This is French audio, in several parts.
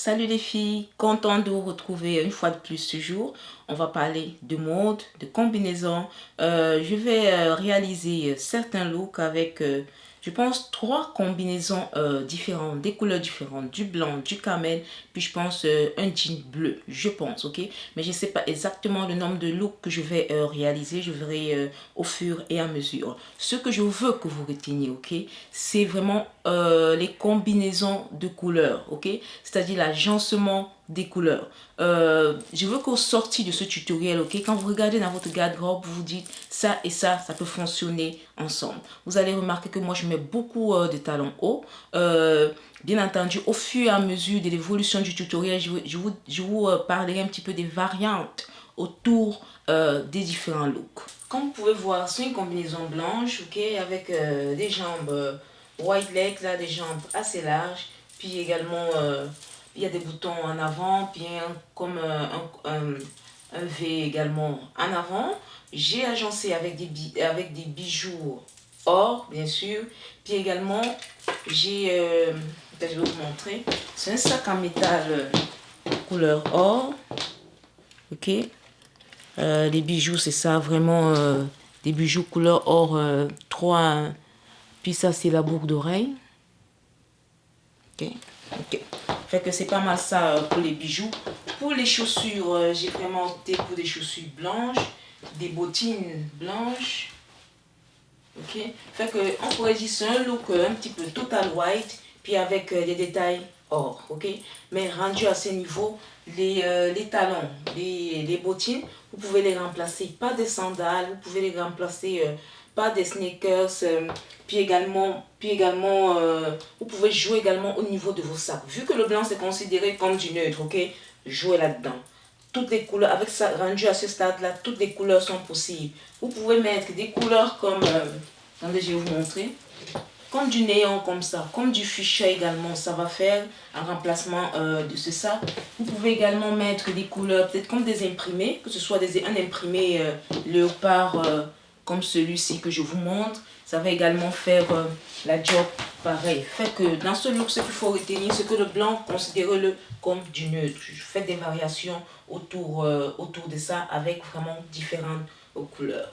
Salut les filles, content de vous retrouver une fois de plus ce jour. On va parler de mode, de combinaison. Je vais réaliser certains looks avec, je pense, 3 combinaisons différentes, des couleurs différentes, du blanc, du camel, puis je pense un jean bleu, je pense, ok? Mais je ne sais pas exactement le nombre de looks que je vais réaliser, je verrai au fur et à mesure. Ce que je veux que vous reteniez, ok? C'est vraiment les combinaisons de couleurs, ok? C'est-à-dire l'agencement des couleurs. Je veux qu'au sorti de ce tutoriel, ok, quand vous regardez dans votre garde-robe, vous vous dites ça et ça peut fonctionner ensemble. Vous allez remarquer que moi, je mets beaucoup de talons hauts. Bien entendu, au fur et à mesure de l'évolution du tutoriel, je vous parlerai un petit peu des variantes autour des différents looks. Comme vous pouvez voir, c'est une combinaison blanche, ok, avec des jambes white legs, là, des jambes assez larges, puis également il y a des boutons en avant, puis comme un V également en avant. J'ai agencé avec des bijoux or, bien sûr. Puis également, j'ai, je vais vous montrer, c'est un sac en métal couleur or. Ok. Les bijoux, c'est ça, vraiment des bijoux couleur or 3. Puis ça, c'est la boucle d'oreille. Ok. Ok. Fait que c'est pas mal ça pour les bijoux. Pour les chaussures, j'ai vraiment opté pour des chaussures blanches, des bottines blanches. Ok. Fait que on pourrait dire c'est un look un petit peu total white, puis avec des détails or. Ok. Mais rendu à ce niveau, les talons, les bottines, vous pouvez les remplacer par des sandales, vous pouvez les remplacer par des sneakers, puis également vous pouvez jouer également au niveau de vos sacs. Vu que le blanc c'est considéré comme du neutre, ok, jouez là-dedans. Toutes les couleurs, avec ça rendu à ce stade-là, toutes les couleurs sont possibles. Vous pouvez mettre des couleurs comme, attendez, je vais vous montrer, comme du néon comme ça, comme du fuchsia également, ça va faire un remplacement de ce sac. Vous pouvez également mettre des couleurs, peut-être comme des imprimés, que ce soit un imprimé léopard comme celui-ci que je vous montre. Ça va également faire la job pareil. Fait que dans ce look, ce qu'il faut retenir, c'est que le blanc, considérez-le comme du neutre. Je fais des variations autour de ça avec vraiment différentes couleurs.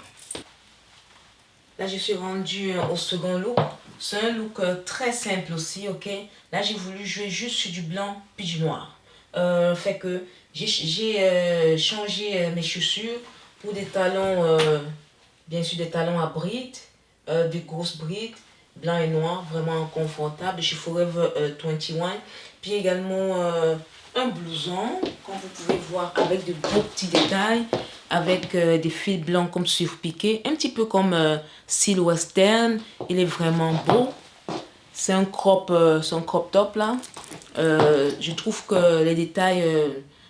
Là, je suis rendue au second look. C'est un look très simple aussi, ok? Là, j'ai voulu jouer juste sur du blanc puis du noir. Fait que j'ai changé mes chaussures pour des talons, bien sûr des talons à brides, de grosses brides, blanc et noir, vraiment confortable. Chez Forever 21. Puis également un blouson, comme vous pouvez voir, avec de beaux petits détails, avec des fils blancs comme surpiqués, un petit peu comme style western. Il est vraiment beau. C'est un crop top là. Je trouve que les détails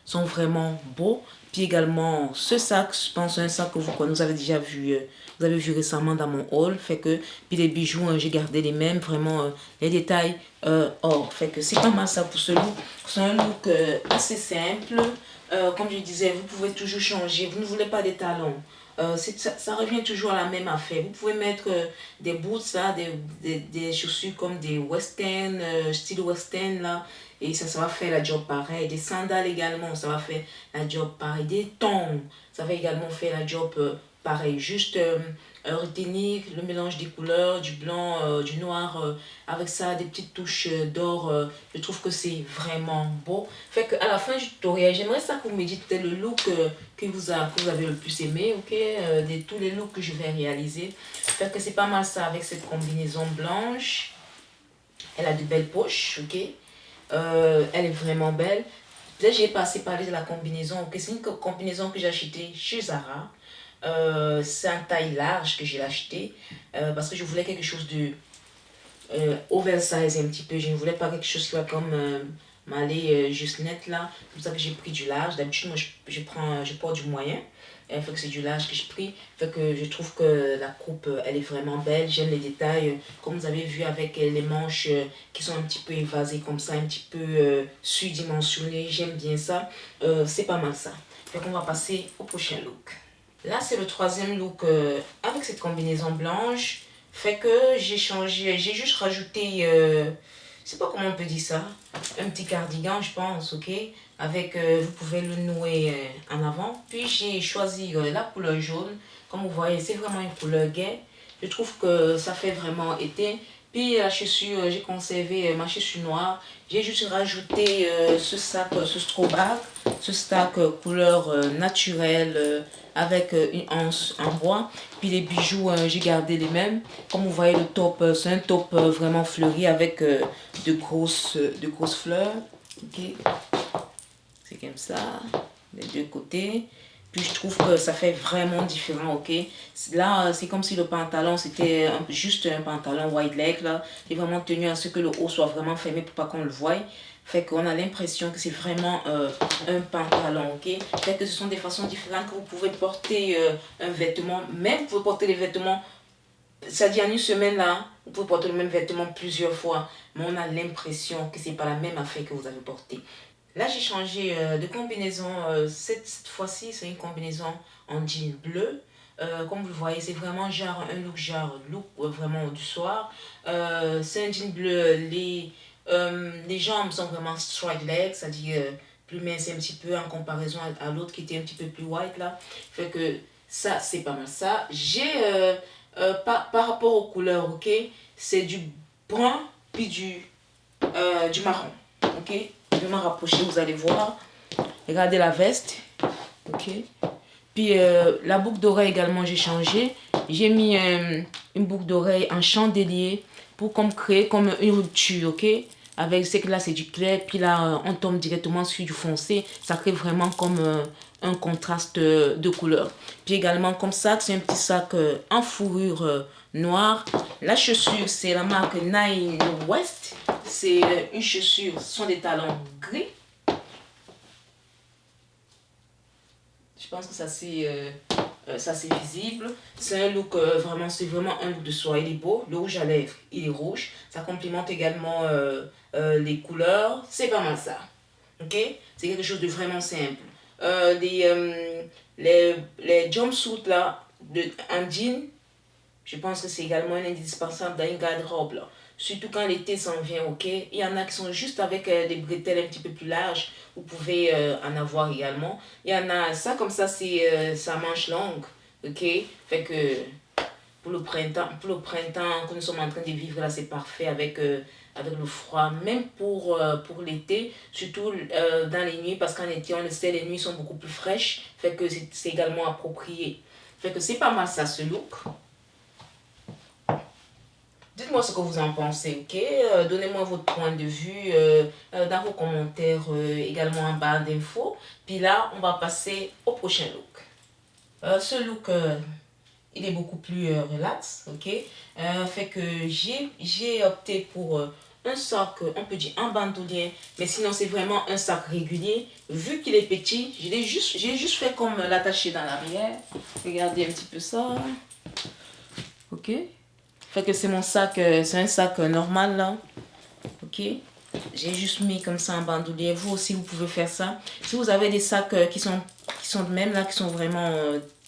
sont vraiment beaux. Puis également ce sac, je pense un sac que vous avez déjà vu, vous avez vu récemment dans mon haul. Fait que, puis les bijoux, j'ai gardé les mêmes, vraiment les détails or. Fait que c'est pas mal ça pour ce look. C'est un look assez simple. Comme je disais, vous pouvez toujours changer. Vous ne voulez pas des talons. Ça revient toujours à la même affaire. Vous pouvez mettre des boots, là, des chaussures comme des western, style western là, et ça va faire la job pareil. Des sandales également, ça va faire la job pareil. Des tongs, ça va également faire la job pareil. Juste retenir le mélange des couleurs, du blanc, du noir, avec ça, des petites touches d'or. Je trouve que c'est vraiment beau. Fait qu'à la fin du tutoriel, j'aimerais ça que vous me dites le look que vous avez le plus aimé, ok, de tous les looks que je vais réaliser. Fait que c'est pas mal ça avec cette combinaison blanche. Elle a de belles poches, ok. Elle est vraiment belle. Là, j'ai pas assez parlé de la combinaison, ok. C'est une combinaison que j'ai achetée chez Zara. C'est un taille large que j'ai acheté parce que je voulais quelque chose de oversize un petit peu. Je ne voulais pas quelque chose qui va comme m'aller juste net là. C'est pour ça que j'ai pris du large. D'habitude, moi, je porte du moyen. Fait que c'est du large que j'ai pris. Fait que je trouve que la coupe, elle est vraiment belle. J'aime les détails. Comme vous avez vu avec les manches qui sont un petit peu évasées comme ça, un petit peu surdimensionnées. J'aime bien ça. C'est pas mal ça. Fait qu'on va passer au prochain look. Là, c'est le troisième look avec cette combinaison blanche. Fait que j'ai juste rajouté je sais pas comment on peut dire ça, un petit cardigan, je pense, ok? Avec, vous pouvez le nouer en avant. Puis j'ai choisi la couleur jaune. Comme vous voyez, c'est vraiment une couleur gaie. Je trouve que ça fait vraiment été. Puis la chaussure, j'ai conservé ma chaussure noire. J'ai juste rajouté ce sac, ce straw bag, ce sac couleur naturelle avec une anse en bois. Puis les bijoux, j'ai gardé les mêmes. Comme vous voyez, le top, c'est un top vraiment fleuri avec de grosses fleurs. Ok, c'est comme ça, les deux côtés. Puis je trouve que ça fait vraiment différent, ok. Là, c'est comme si le pantalon, c'était juste un pantalon white leg, là. J'ai vraiment tenu à ce que le haut soit vraiment fermé pour pas qu'on le voie. Fait qu'on a l'impression que c'est vraiment un pantalon, ok. Fait que ce sont des façons différentes que vous pouvez porter un vêtement. Même vous pouvez porter les vêtements, c'est-à-dire en une semaine, là, vous pouvez porter le même vêtement plusieurs fois. Mais on a l'impression que c'est pas la même affaire que vous avez porté. Là, j'ai changé de combinaison. Cette fois-ci, c'est une combinaison en jean bleu. Comme vous le voyez, c'est vraiment genre un look vraiment du soir. C'est un jean bleu. Les jambes sont vraiment straight legs, c'est-à-dire plus mince un petit peu en comparaison à l'autre qui était un petit peu plus white là. Fait que ça, c'est pas mal ça. J'ai par rapport aux couleurs, ok, c'est du brun puis du marron, ok. Je vais m'en rapprocher, vous allez voir. Regardez la veste, ok. Puis la boucle d'oreille également, j'ai changé. J'ai mis une boucle d'oreille en chandelier pour comme créer comme une rupture, ok. Avec ce que là c'est du clair, puis là on tombe directement sur du foncé. Ça crée vraiment comme un contraste de couleur. Puis également comme ça, c'est un petit sac en fourrure noire. La chaussure, c'est la marque Nine West. C'est une chaussure, ce sont des talons gris. Je pense que ça c'est visible. C'est un look vraiment, c'est vraiment un look de soie. Il est beau. Le rouge à lèvres, il est rouge. Ça complimente également les couleurs. C'est pas mal ça. Ok? C'est quelque chose de vraiment simple. Les jumpsuits là, en jean, je pense que c'est également un indispensable dans une garde-robe là. Surtout quand l'été s'en vient, ok? Il y en a qui sont juste avec des bretelles un petit peu plus larges. Vous pouvez en avoir également. Il y en a, ça comme ça, c'est sa manche longue, ok? Fait que pour le printemps que nous sommes en train de vivre là, c'est parfait avec le froid. Même pour l'été, surtout dans les nuits, parce qu'en été, on le sait, les nuits sont beaucoup plus fraîches. Fait que c'est également approprié. Fait que c'est pas mal ça, ce look. Dites-moi ce que vous en pensez, ok? Donnez-moi votre point de vue dans vos commentaires, également en barre d'infos. Puis là, on va passer au prochain look. Ce look, il est beaucoup plus relax, ok? Fait que j'ai opté pour un sac, on peut dire un bandoulier, mais sinon c'est vraiment un sac régulier. Vu qu'il est petit, j'ai juste fait comme l'attacher dans l'arrière. Regardez un petit peu ça, ok? Fait que c'est mon sac, c'est un sac normal là, ok. J'ai juste mis comme ça en bandoulier. Vous aussi vous pouvez faire ça. Si vous avez des sacs qui sont de même là, qui sont vraiment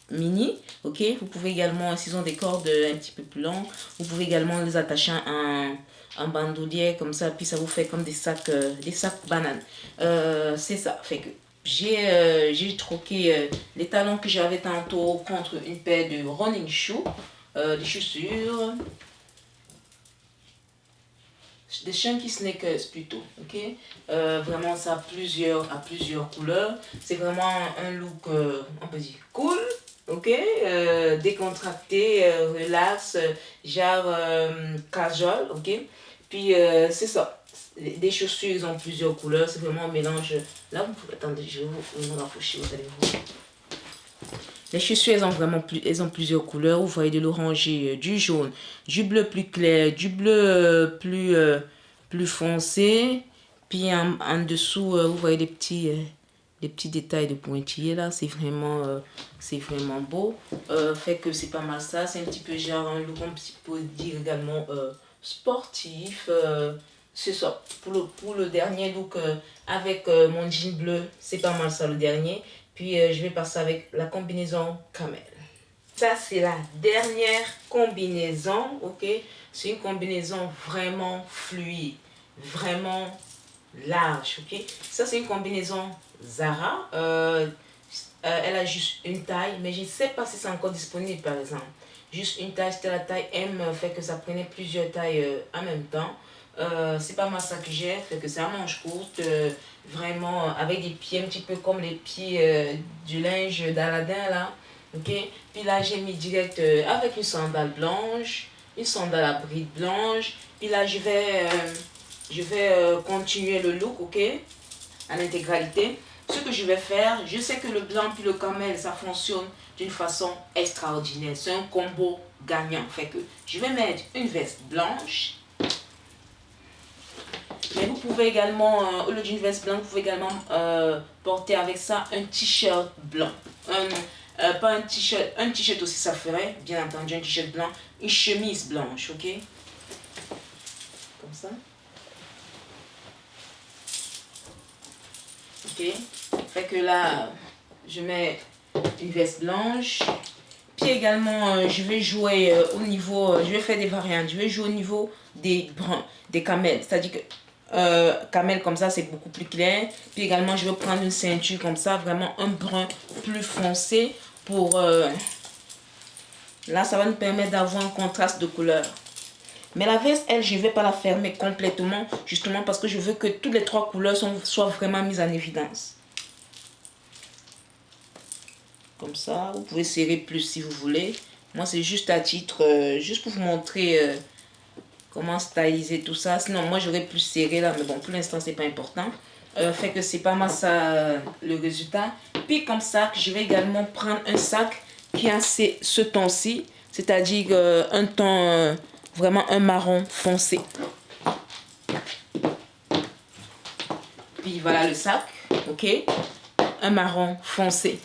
mini, ok. Vous pouvez également, s'ils ont des cordes un petit peu plus longues, vous pouvez également les attacher en bandoulier comme ça, puis ça vous fait comme des sacs bananes. C'est ça. Fait que j'ai troqué les talons que j'avais tantôt contre une paire de running shoes. Des chaussures, des chunky sneakers plutôt, ok. Vraiment ça à plusieurs couleurs. C'est vraiment un look, on peut dire cool, ok. Décontracté, relax, genre casual, ok. Puis c'est ça. Des chaussures, ils ont plusieurs couleurs. C'est vraiment un mélange. Là, vous pouvez, attendez, je vais vous rapprocher, vous allez voir. Les chaussures, elles ont plusieurs couleurs. Vous voyez de l'oranger, du jaune, du bleu plus clair, du bleu plus foncé. Puis en dessous, vous voyez les petits détails de pointillés là. C'est vraiment beau. Fait que c'est pas mal ça. C'est un petit peu genre un look, un petit peu dire également sportif. C'est ça. Pour le dernier look avec mon jean bleu, c'est pas mal ça le dernier. Puis je vais passer avec la combinaison camel. Ça, c'est la dernière combinaison, ok? C'est une combinaison vraiment fluide. vraiment large, ok. Ça c'est une combinaison Zara. Elle a juste une taille, mais je ne sais pas si c'est encore disponible par exemple. Juste une taille, c'était la taille M, fait que ça prenait plusieurs tailles en même temps. C'est pas mal ça que j'ai, fait que c'est à manche courte, vraiment avec des pieds un petit peu comme les pieds du linge d'Aladin là. Ok, puis là j'ai mis direct avec une sandale blanche, une sandale à bride blanche. Puis là je vais continuer le look, ok, à l'intégralité. Ce que je vais faire, je sais que le blanc puis le camel, ça fonctionne d'une façon extraordinaire. C'est un combo gagnant. Fait que je vais mettre une veste blanche. Mais vous pouvez également, au lieu d'une veste blanche, vous pouvez également porter avec ça un t-shirt blanc. Pas un t-shirt aussi ça ferait, bien entendu, un t-shirt blanc, une chemise blanche, ok? Comme ça. Ok, fait que là je mets une veste blanche, puis également je vais jouer au niveau, je vais faire des variantes, je vais jouer au niveau des bruns, des camels, c'est à dire que camel comme ça c'est beaucoup plus clair, puis également je vais prendre une ceinture comme ça, vraiment un brun plus foncé pour là ça va nous permettre d'avoir un contraste de couleur. Mais la veste, elle, je ne vais pas la fermer complètement, justement parce que je veux que toutes les trois couleurs soient vraiment mises en évidence. Comme ça, vous pouvez serrer plus si vous voulez. Moi, c'est juste à titre, juste pour vous montrer comment styliser tout ça. Sinon, moi, j'aurais plus serré là, mais bon, pour l'instant, c'est pas important. Fait que c'est pas mal ça, le résultat. Puis comme ça, je vais également prendre un sac qui a ce ton-ci, c'est-à-dire un ton... vraiment un marron foncé. Puis voilà le sac, ok, un marron foncé.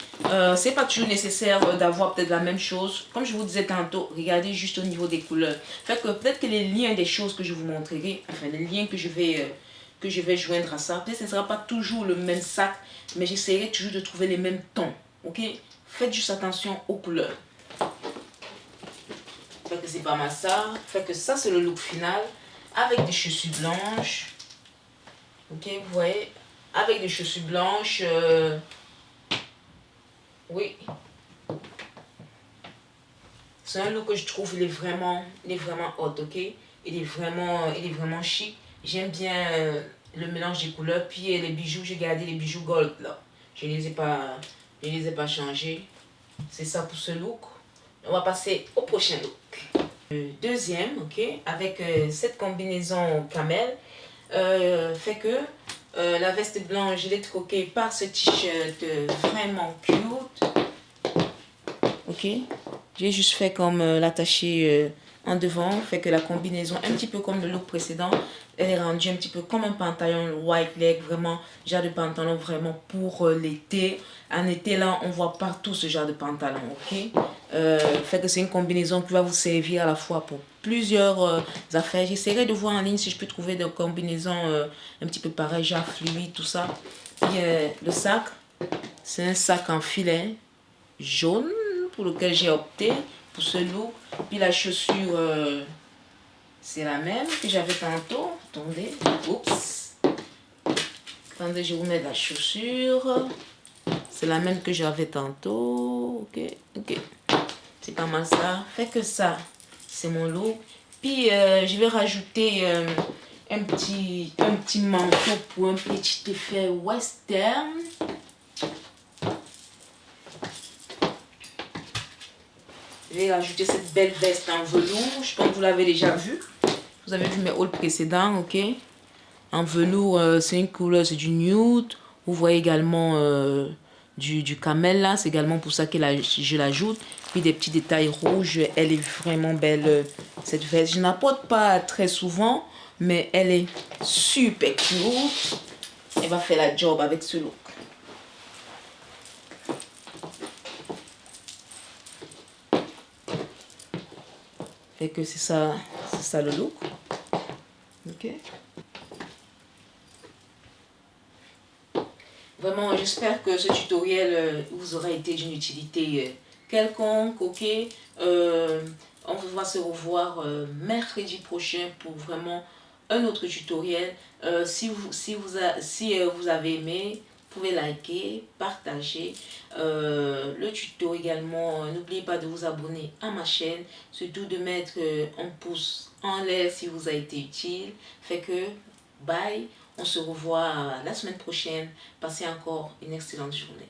C'est pas toujours nécessaire d'avoir peut-être la même chose. Comme je vous disais tantôt, regardez juste au niveau des couleurs. Fait que peut-être que les liens des choses que je vous montrerai, enfin les liens que je vais joindre à ça, peut-être que ce ne sera pas toujours le même sac, mais j'essaierai toujours de trouver les mêmes tons, ok. Faites juste attention aux couleurs. Fait que c'est pas mal ça. Fait que ça c'est le look final avec des chaussures blanches. Ok, vous voyez, avec des chaussures blanches. Oui. C'est un look que je trouve il est vraiment hot, ok. Il est vraiment chic. J'aime bien le mélange des couleurs. Puis les bijoux, j'ai gardé les bijoux gold là. Je ne les ai pas changés. C'est ça pour ce look. On va passer au prochain look. Deuxième, ok, avec cette combinaison camel, fait que la veste blanche, je l'ai troquée par ce t-shirt vraiment cute. Ok, j'ai juste fait comme l'attacher en devant, fait que la combinaison, un petit peu comme le look précédent, elle est rendue un petit peu comme un pantalon white leg, vraiment, genre de pantalon vraiment pour l'été. En été là, on voit partout ce genre de pantalon, ok. Fait que c'est une combinaison qui va vous servir à la fois pour plusieurs affaires. J'essaierai de voir en ligne si je peux trouver des combinaisons un petit peu pareilles, genre fluide, tout ça. Puis le sac, c'est un sac en filet jaune pour lequel j'ai opté pour ce look. Puis la chaussure, c'est la même que j'avais tantôt. Attendez, oups. Attendez, je vous mets la chaussure. C'est la même que j'avais tantôt. Ok, ok. C'est pas mal ça. Fait que ça, c'est mon look. Puis je vais rajouter un petit manteau pour un petit effet western. Je vais rajouter cette belle veste en velours. Je pense que vous l'avez déjà vu. Vous avez vu mes hauls précédents, ok. En velours, c'est une couleur, c'est du nude. Vous voyez également du camel là. C'est également pour ça que je l'ajoute. Puis des petits détails rouges. Elle est vraiment belle, cette veste. Je n'apporte pas très souvent, mais elle est super cute. Elle va faire la job avec ce look. Fait que c'est ça le look. Ok. Vraiment, j'espère que ce tutoriel vous aura été d'une utilité quelconque, ok. On va se revoir mercredi prochain pour vraiment un autre tutoriel. Si vous avez aimé, vous pouvez liker, partager le tuto également. N'oubliez pas de vous abonner à ma chaîne, surtout de mettre un pouce en l'air si vous a été utile. Fait que, bye, on se revoit la semaine prochaine. Passez encore une excellente journée.